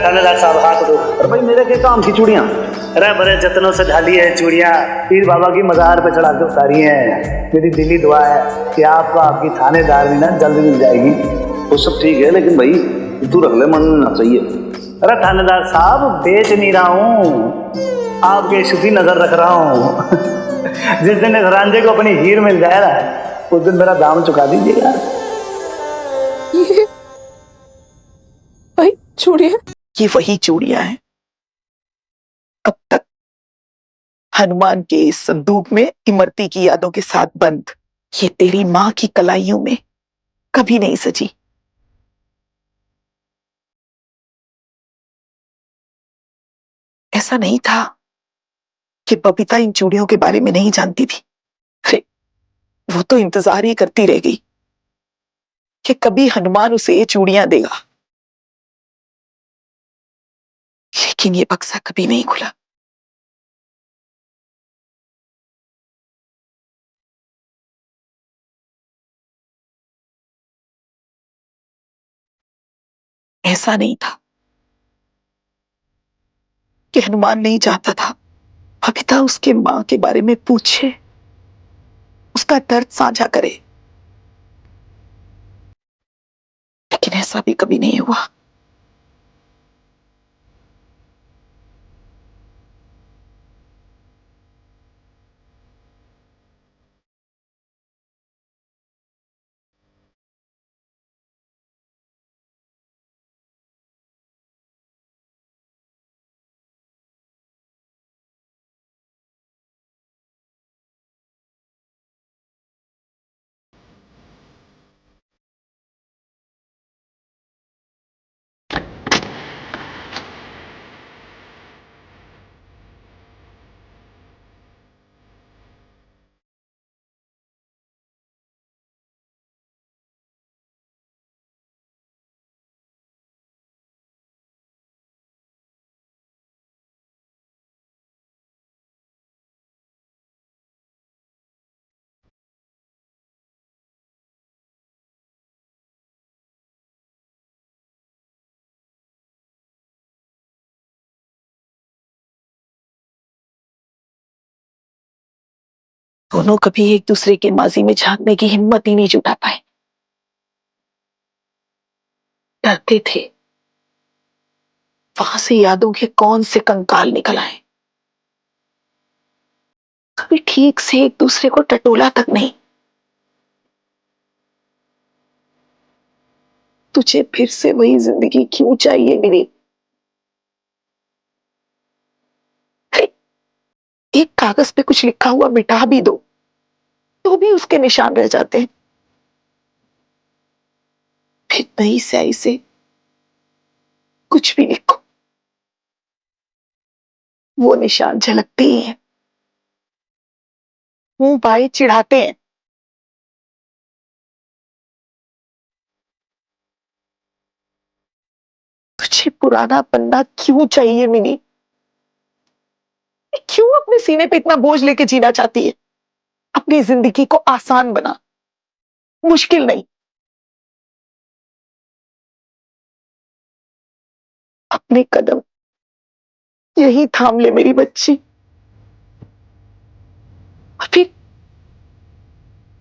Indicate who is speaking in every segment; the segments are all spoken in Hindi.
Speaker 1: थानेदार साहब हाथ दो।
Speaker 2: अरे भाई मेरे के काम की चूड़ियां?
Speaker 1: अरे बड़े जतनों से ढाली है चूड़ियां, पीर बाबा की मजार पे चढ़ा के उतारी है। मेरी दिली दुआ है कि आपको आपकी थानेदार ना जल्द मिल जाएगी।
Speaker 2: वो सब ठीक है लेकिन भाई तू रख ले, मन ना चाहिए।
Speaker 1: अरे थानेदार साहब बेच नहीं रहा हूँ, आपके शुद्धि नजर रख रहा हूँ। जिस दिन इस रांझे को अपनी हीर मिल जाए ना, उस दिन मेरा दाम चुका दीजिएगा।
Speaker 3: ये भाई चूड़ियां, ये वही चूड़ियां हैं अब तक हनुमान के इस संदूक में इमरती की यादों के साथ बंद। ये तेरी मां की कलाइयों में कभी नहीं सजी। ऐसा नहीं था कि बबीता इन चूड़ियों के बारे में नहीं जानती थी। अरे वो तो इंतजार ही करती रह गई कि कभी हनुमान उसे ये चूड़ियां देगा, लेकिन ये बक्सा कभी नहीं खुला। ऐसा नहीं था कि हनुमान नहीं चाहता था बबीता उसके मां के बारे में पूछे, उसका दर्द साझा करे, लेकिन ऐसा भी कभी नहीं हुआ। दोनों कभी एक दूसरे के माजी में झांकने की हिम्मत ही नहीं जुटा पाए। डरते थे वहां से यादों के कौन से कंकाल निकल आए। कभी ठीक से एक दूसरे को टटोला तक नहीं। तुझे फिर से वही जिंदगी क्यों चाहिए मेरी? एक कागज पे कुछ लिखा हुआ मिटा भी दो तो भी उसके निशान रह जाते हैं। फिर नई स्याही से कुछ भी लिखो, वो निशान झलकते ही हैं, मुंह बाएं चिढ़ाते हैं। तुझे पुराना पन्ना क्यों चाहिए मिनी? क्यों अपने सीने पे इतना बोझ लेके जीना चाहती है? अपनी जिंदगी को आसान बना, मुश्किल नहीं। अपने कदम यही थाम ले मेरी बच्ची। और फिर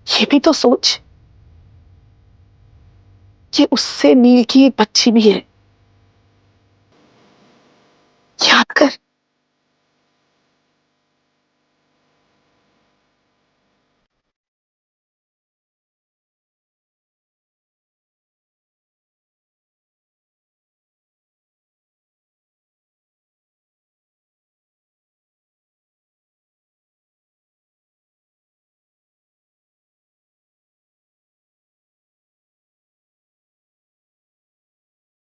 Speaker 3: ये भी तो सोच कि उससे नील की एक बच्ची भी है। याद कर।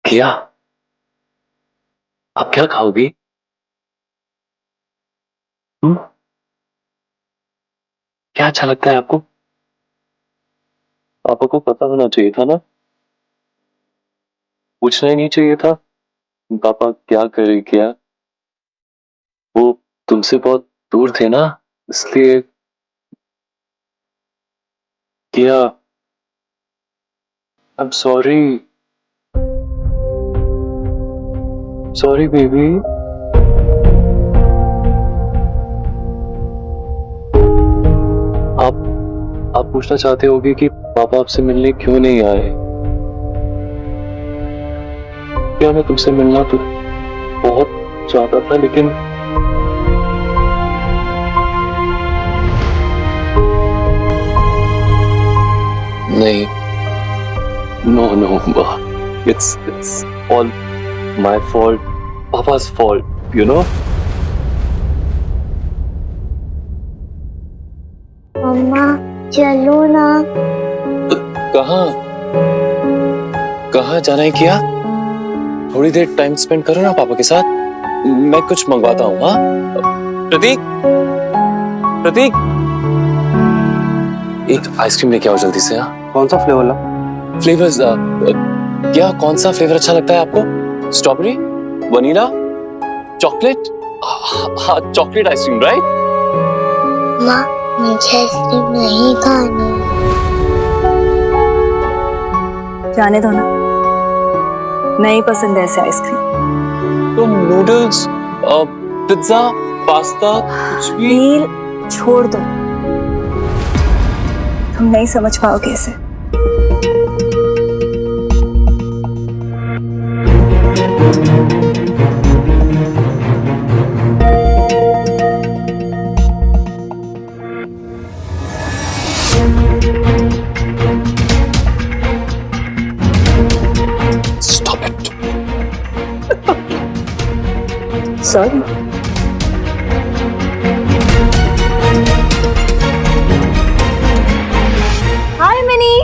Speaker 4: किया, आप क्या खाओगी? क्या अच्छा लगता है आपको? पापा को पता होना चाहिए था ना, पूछना ही नहीं चाहिए था पापा क्या करे क्या। वो तुमसे बहुत दूर थे ना, इसलिए। किया, I am sorry. Sorry baby. आप पूछना चाहते होगे कि पापा आपसे मिलने क्यों नहीं आए। क्या मैं तुमसे मिलना तो बहुत चाहता था, लेकिन नहीं। No, it's all my fault, Papa's fault, you know?
Speaker 5: मम्मा चलो ना।
Speaker 4: कहाँ जाना है किया? थोड़ी देर टाइम स्पेंड करो ना पापा के साथ। मैं कुछ मंगवाता हूँ। हाँ प्रतीक, एक आइसक्रीम लेके आओ जल्दी से। हाँ
Speaker 2: कौन सा फ्लेवर ला?
Speaker 4: फ्लेवर्स क्या, कौन सा फ्लेवर अच्छा लगता है आपको? Strawberry, vanilla, chocolate? हाँ चॉकलेट आइसक्रीम, राइट?
Speaker 5: माँ मुझे आइसक्रीम नहीं खानी।
Speaker 6: जाने दो ना, नहीं पसंद है ऐसे आइसक्रीम।
Speaker 4: तो नूडल्स, पिज्जा, पास्ता, कुछ भी।
Speaker 6: नील छोड़ दो, तुम नहीं समझ पाओगे इसे।
Speaker 4: Stop it.
Speaker 6: Sorry. Hi mini.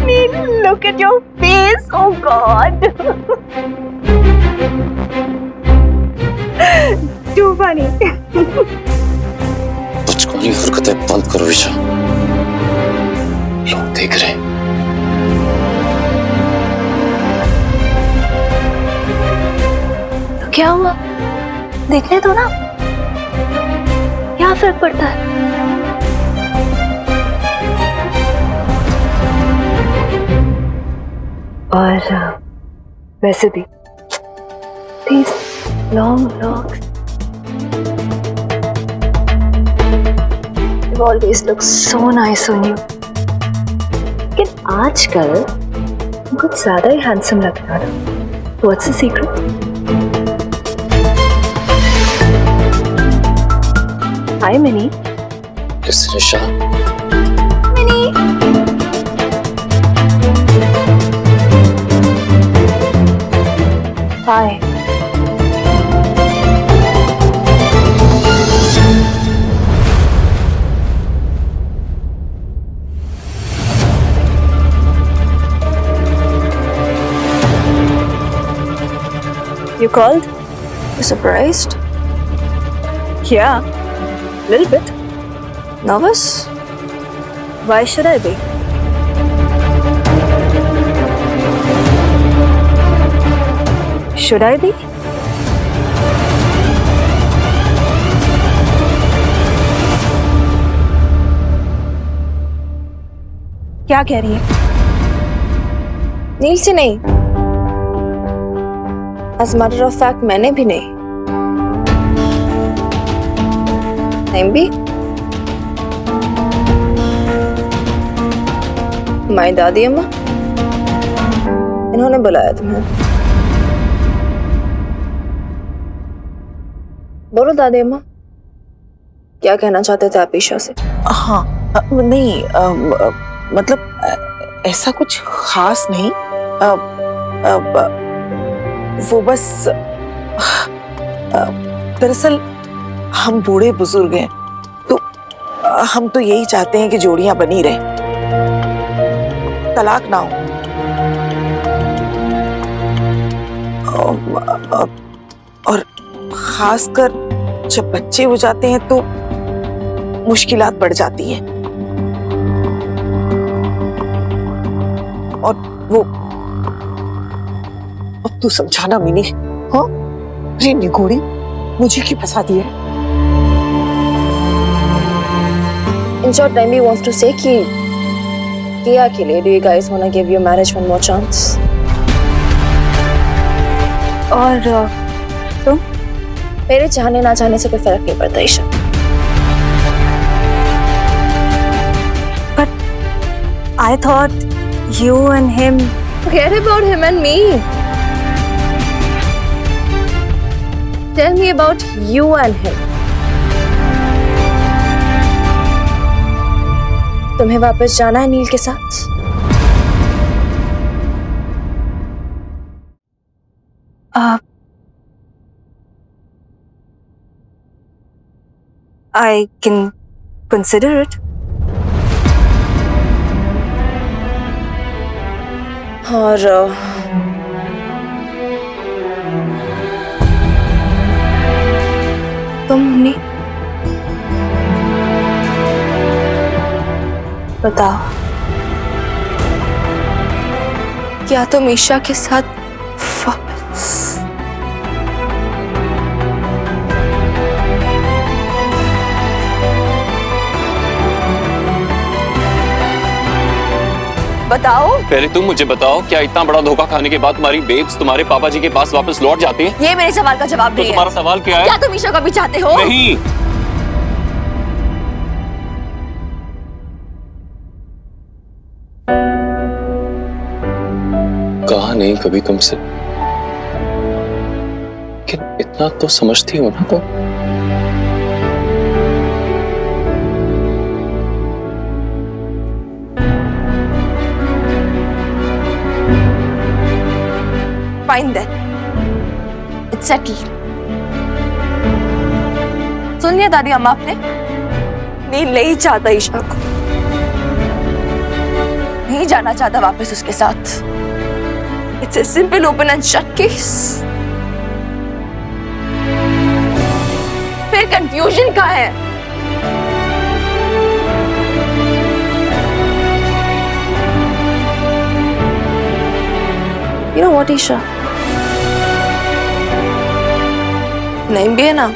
Speaker 6: Neil, look at your face. Oh God. Too funny.
Speaker 4: बचकानी हरकतें बंद करो ईशा, लोग देख रहे हैं।
Speaker 6: तो क्या हुआ, देखने दो ना, क्या फर्क पड़ता है। और वैसे भी these long locks always look so nice on you. लेकिन आजकल कुछ ज्यादा ही हैंडसम लग रहा है। What's the secret? Hi Minnie.
Speaker 4: Listen Isha,
Speaker 6: Minnie. Hi. You called? You surprised? Yeah, a little bit. Nervous? Why should I be? Should I be? क्या कह रही है?
Speaker 7: नील से नहीं, as a matter of fact मैंने भी नहीं। भी हमारी दादी अम्मा, इन्होंने बुलाया तुम्हें। बोलो दादी अम्मा, क्या कहना चाहते थे आप ईशा से?
Speaker 3: हाँ नहीं, मतलब ऐसा कुछ खास नहीं। वो बस दरअसल हम बूढ़े बुजुर्ग हैं, तो हम तो यही चाहते हैं कि जोड़ियां बनी रहें, तलाक ना हो। और खासकर जब बच्चे हो जाते हैं तो मुश्किलात बढ़ जाती हैं। और वो अब तू समझाना मिनी। हाँ अरे निगोड़ी, मुझे क्यों फंसा दिया?
Speaker 7: इन शॉर्ट टाइम ही वांट्स टू से कि किया के लिए, do you guys want to give your marriage one more chance?
Speaker 6: और तुम?
Speaker 7: मेरे चाहने ना चाहने से कोई फर्क नहीं पड़ता Isha.
Speaker 6: I thought you and him.
Speaker 7: Forget about him and me. Tell me about you and him. तुम्हें वापस जाना है नील के साथ?
Speaker 6: I can consider it.
Speaker 7: और तुमने बताओ, क्या तुम ईशा के साथ वापस? बताओ।
Speaker 4: पहले तुम मुझे बताओ, क्या इतना बड़ा धोखा खाने के बाद तुम्हारी बेब्स तुम्हारे पापा जी के पास वापस लौट जाती हैं?
Speaker 7: ये मेरे सवाल का जवाब
Speaker 4: तो
Speaker 7: नहीं
Speaker 4: तुम्हारा
Speaker 7: है।
Speaker 4: सवाल क्या है?
Speaker 7: क्या तुम ईशा को भी चाहते हो?
Speaker 4: नहीं। कहा नहीं कभी तुमसे, कि इतना तो समझती हो ना तुम।
Speaker 7: Fine then. It's settled. सुन लिया दादी अम्मा आपने? नील नहीं चाहता ईशा को, नहीं जाना चाहता वापस उसके साथ। It's a simple open and shut case. फिर confusion कहाँ है? You know what, Isha? नहीं भी है ना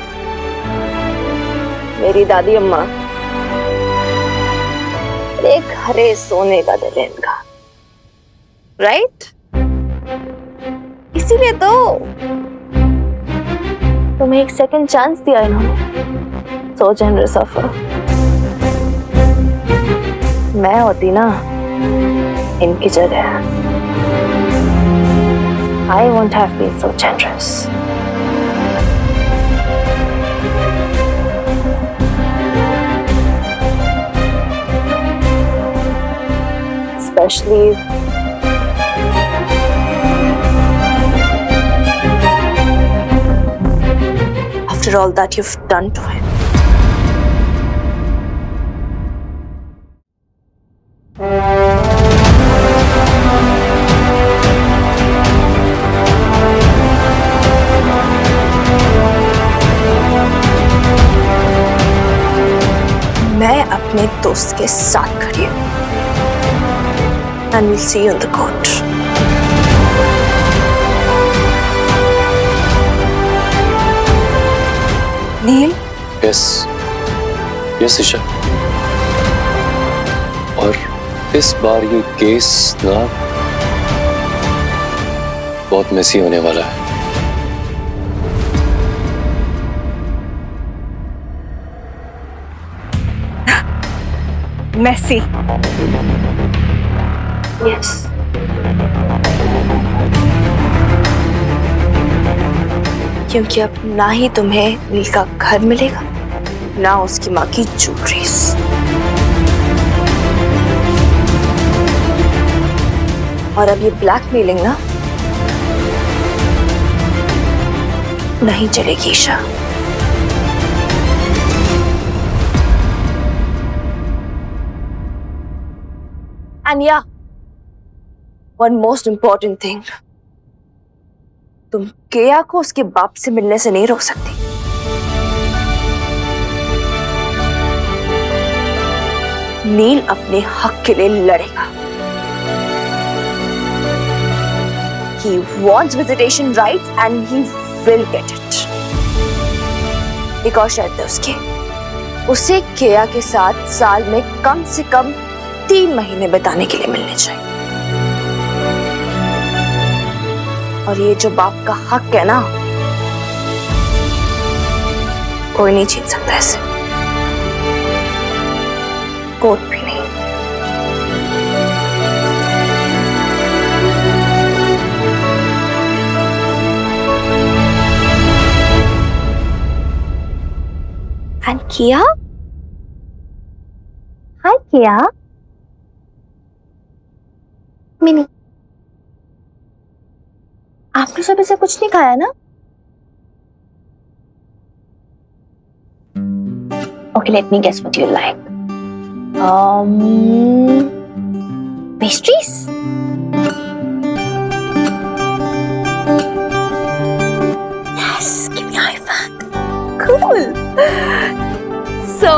Speaker 7: मेरी दादी अम्मा, एक हरे सोने का दिल है इनका, राइट? इसीलिए तो तुम्हें एक सेकंड चांस दिया इन्होंने। सो जनरस ऑफ हर। मैं होती ना इनकी जगह, I won't have been so generous. Especially after all that you've done to him. मैं अपने दोस्त के साथ खड़ी हूँ। And we'll see you in the court. Neel?
Speaker 4: Yes yes Isha, और इस बार ये केस ना बहुत मेसी होने वाला है।
Speaker 6: Messy.
Speaker 7: Yes. क्योंकि अब ना ही तुम्हें नील का घर मिलेगा, ना उसकी माँ की ज्वेलरीज। और अब ये ब्लैकमेलिंग ना नहीं चलेगी Isha. And yeah, one most important thing, तुम केया को उसके बाप से मिलने से नहीं रोक सकती। नील अपने हक के लिए लड़ेगा। He wants visitation rights and he will get it. एक और शर्त है उसकी, उसे केया के साथ साल में कम से कम 3 महीने बिताने के लिए मिलने चाहिए। और ये जो बाप का हक है ना, कोई नहीं छीन सकता इसे, कोर्ट भी नहीं। एंड किया, हाय किया। मिनी, आपने सुबह से कुछ नहीं खाया ना? Okay, let me guess what you like. Pastries? Yes, give me a high five. Cool. So,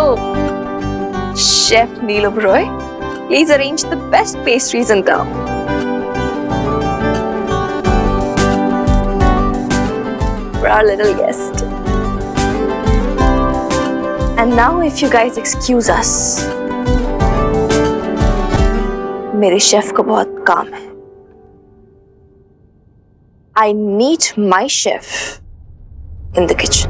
Speaker 7: Chef Neil Oberoi, please arrange the best pastries in town. For our little guest. And now if you guys excuse us, मेरे शेफ को बहुत काम है. I need my chef in the kitchen.